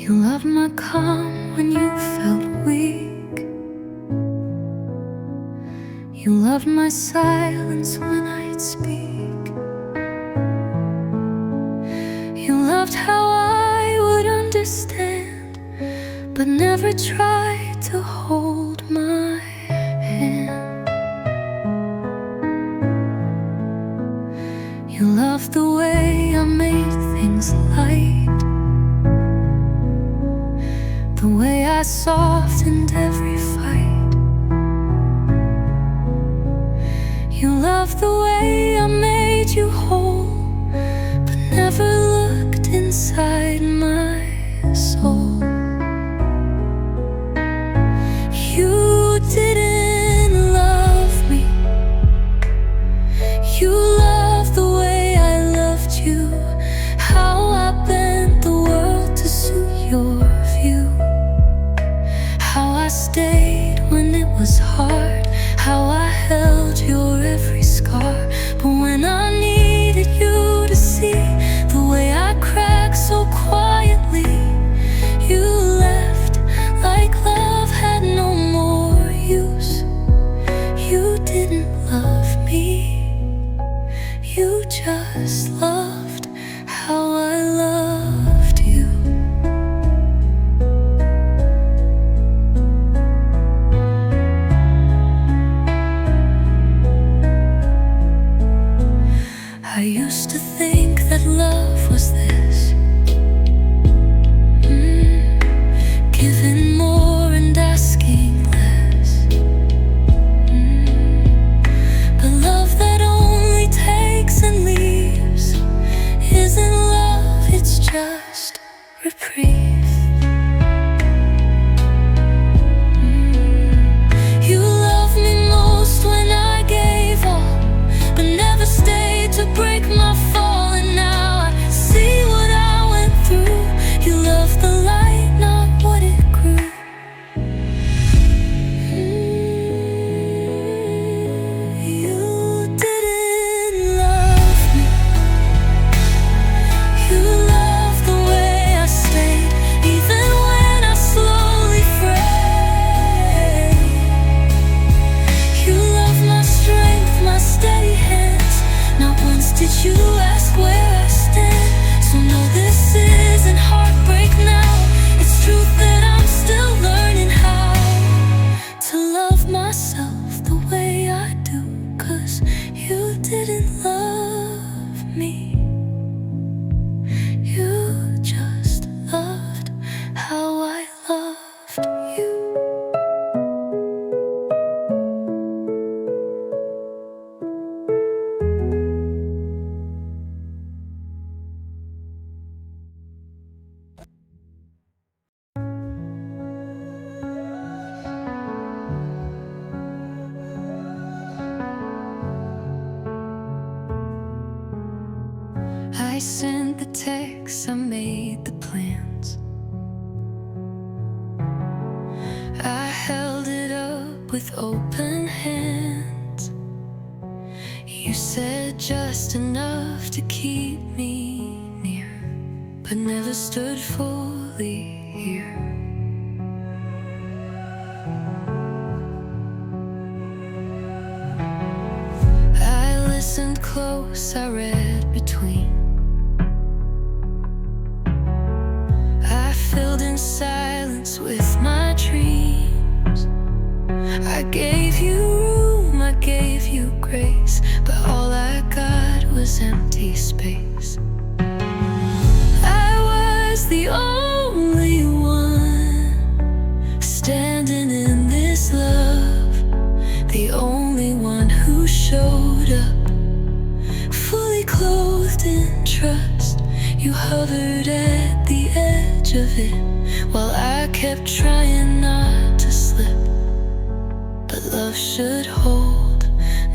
You loved my calm when you felt weak. You loved my silence when I'd speak. You loved how I would understand, but never tried to hold my hand. You loved the way I made things light, the way I softened every fight. You loved the way I made you whole, but never looked inside my soul. You didn't love me. You loved the way I loved you, how I bent the world to suit your view, how I stayed when it was hard, how I held your every scar. But when I needed you to see the way I cracked so quietly, you left like love had no more use. You didn't love me, you just loved how I loved you. I used to think that love was this, giving more and asking less, but love that only takes and leaves isn't love, it's just reprieve. You loved me most when I gave all, but never stayed to break my fall. And now I see what I went through. You loved the light, not what it grew. You didn't love me. You loved the way I stayed, even when I slowly frayed. You loved my strength, my steady hands. Not once did you ask where I stand. So no, this isn't heartbreak now. It's truth that I'm still learning how to love myself the way I do. 'Cause you didn't love me, you just loved how I loved you. I sent the texts, I made the plans, I held it up with open hands. You said just enough to keep me near, but never stood fully here. I listened close, I read between, I filled in silence with my dreams. I gave you room, I gave you grace, but all I got was empty space. I was the only one standing in this love, the only one who showed up, fully clothed in trust. You hovered at the edge of it, while I kept trying not to slip. But love should hold,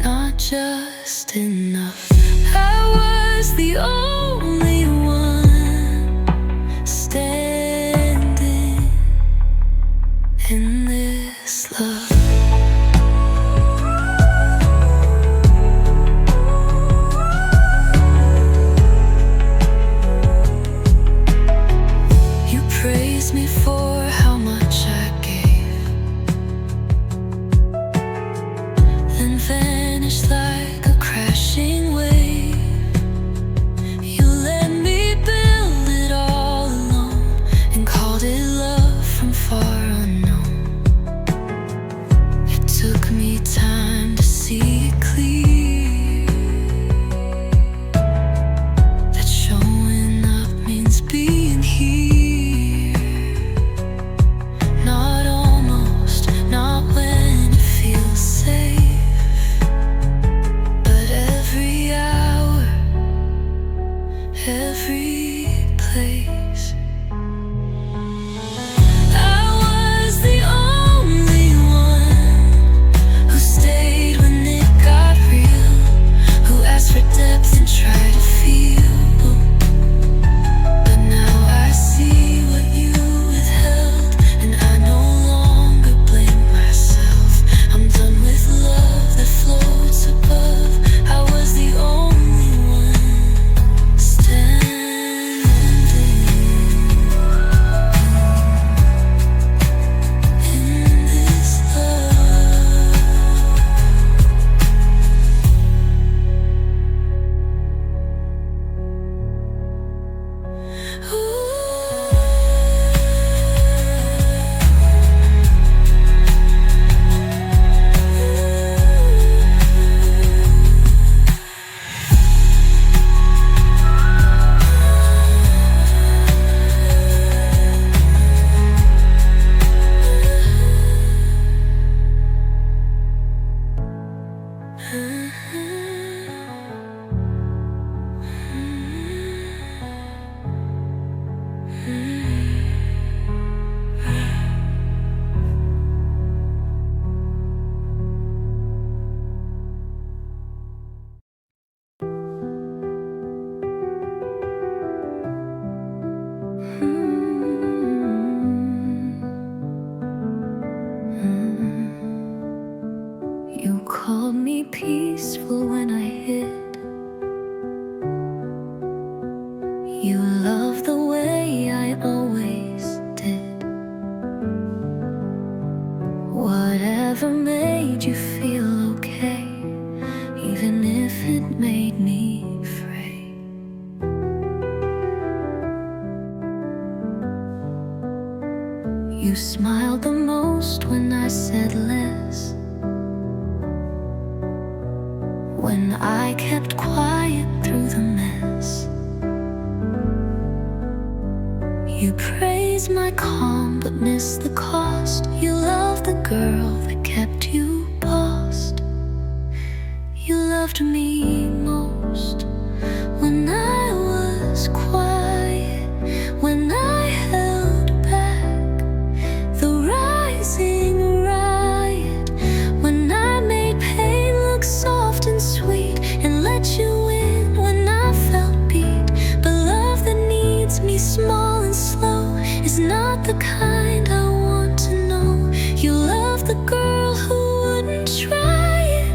not just enough. I was the only one standing in this love. praise You smiled the most when I said less, when I kept quiet through the mess. You praised my calm but missed the cost. You loved the girl that kept you lost. You loved me most when I was quiet, when I held back the rising riot, when I made pain look soft and sweet and let you in when I felt beat. But love that needs me small and slow is not the kind I want to know. You loved the girl who wouldn't try it.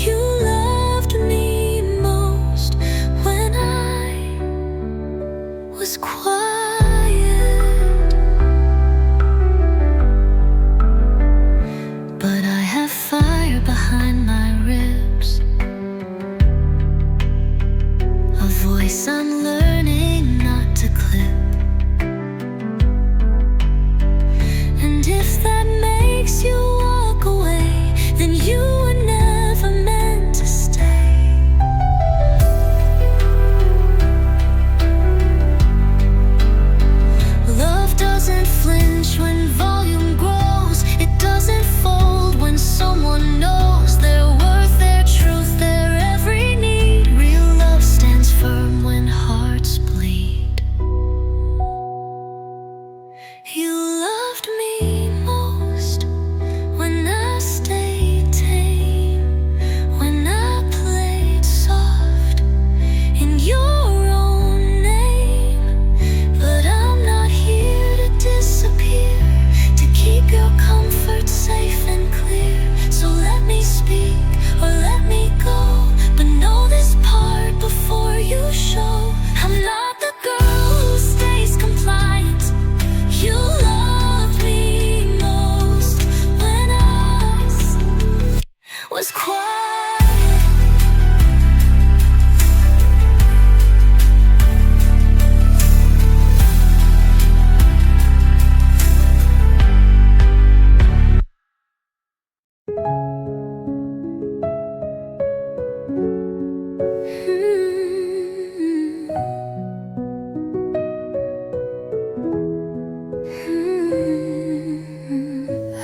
You loved me most when I was quiet. But I have fire behind my ribs, a voice I'm learning not to clip. And if that makes you walk away, then you were never meant to stay. Love doesn't flinch when volume grows. It doesn't fold when someone knows their worth, their truth, their every need. Real love stands firm when hearts bleed. You loved me most when I stayed tame, when I played soft in your own name. But I'm not here to disappear, to keep your comfort safe and clear. So let me speak or let me go, but know this part before you show. I'm not the girl who stays compliant. You loved me most when I was quiet.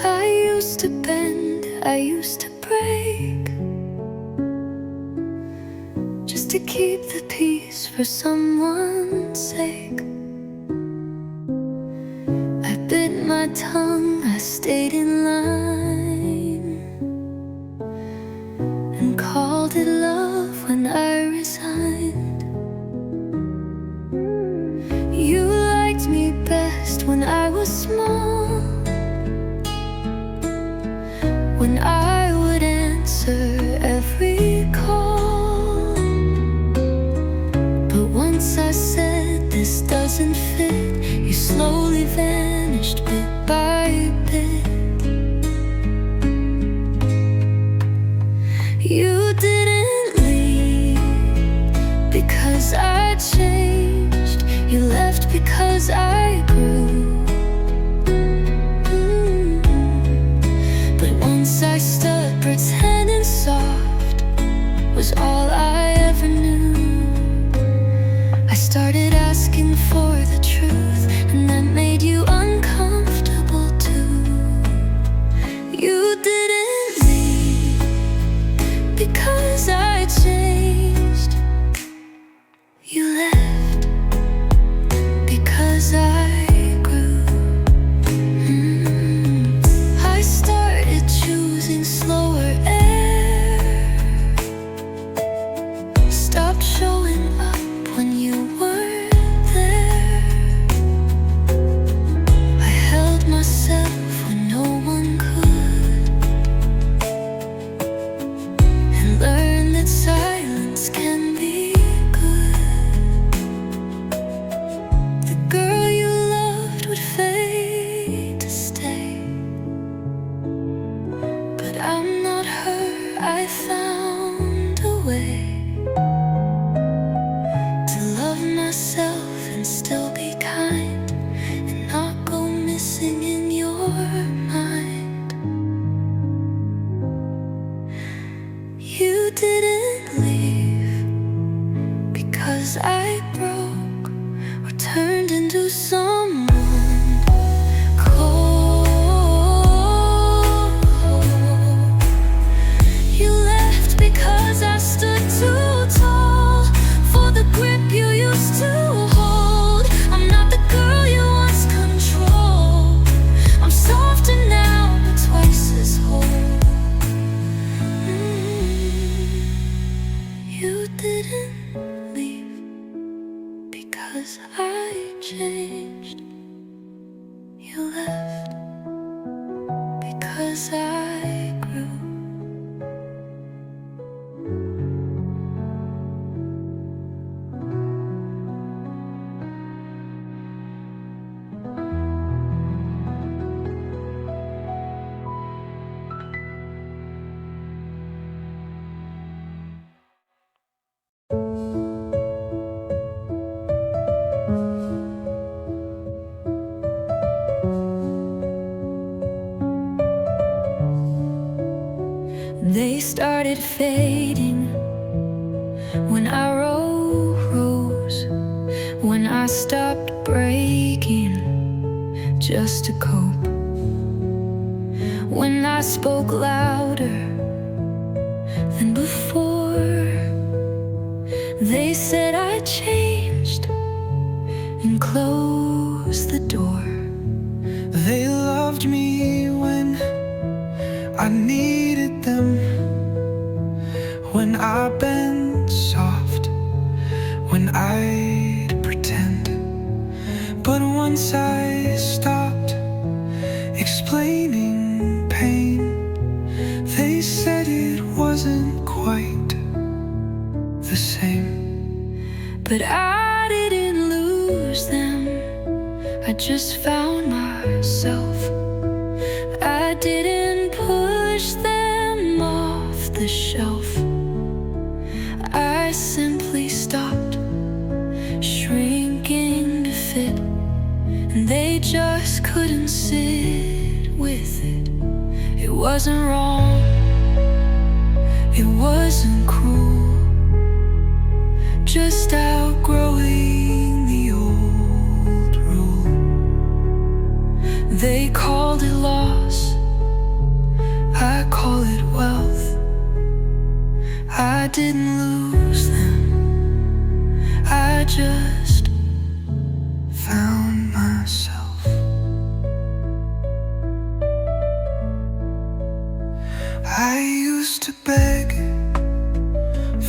I used to bend, I used to break, just to keep the peace for someone's sake. I bit my tongue, I stayed in line, and called it love when I resigned. You liked me best when I was small, when I would answer every call. But once I said this doesn't fit, you slowly vanished bit by bit. You didn't leave because I changed. You left because I grew. Once I stood pretending soft was all I ever knew. I started asking for the truth, and that made you uncomfortable too. You didn't leave because I changed. You left because I because I broke or turned into someone cold. You left because I stood too tall for the grip you used to hold. I'm not the girl you once controlled. I'm softer now, but twice as whole. You didn't leave because I changed. You left because I grew. They started fading when I rose, when I stopped breaking just to cope, when I spoke louder than before. They said I changed and closed the door. They loved me when I needed them, when I bent soft, when I'd pretend. But once I stopped explaining pain, they said it wasn't quite the same. But I didn't lose them, I just found myself. I didn't push them off the shelf. I simply stopped shrinking to fit, and they just couldn't sit with it. It wasn't wrong, it wasn't cruel, just outgrowing the old rule. They called it loss, I call it wealth. I didn't lose them, I just found myself. I used to beg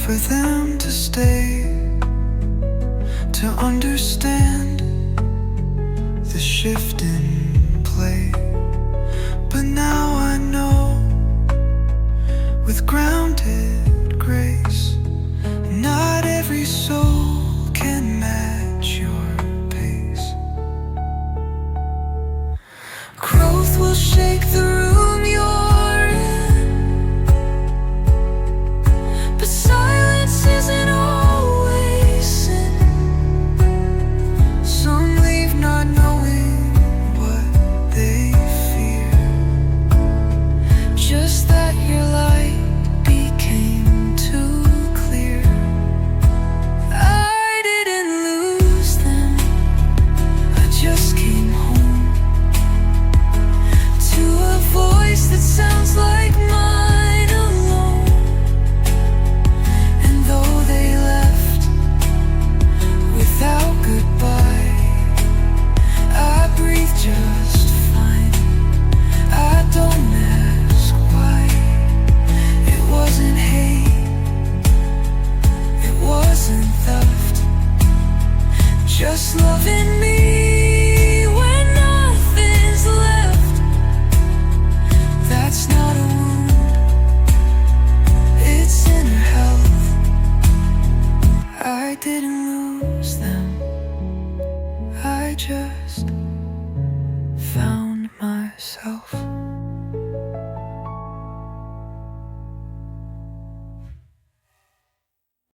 for them to stay, to understand the shift in play. But now I know, with grounded grace, not every soul can match your pace. Growth will shake the room you're in, but silence isn't always sin. Some leave not knowing what they fear, just that your light became too clear. I didn't lose them, I just came home to a voice that sounds like mine alone. And though they left without goodbye, I breathe just fine. I don't ask why. It wasn't hate, it wasn't theft, just loving me when nothing's left. That's not a wound, it's inner health. I didn't lose them, I just found myself.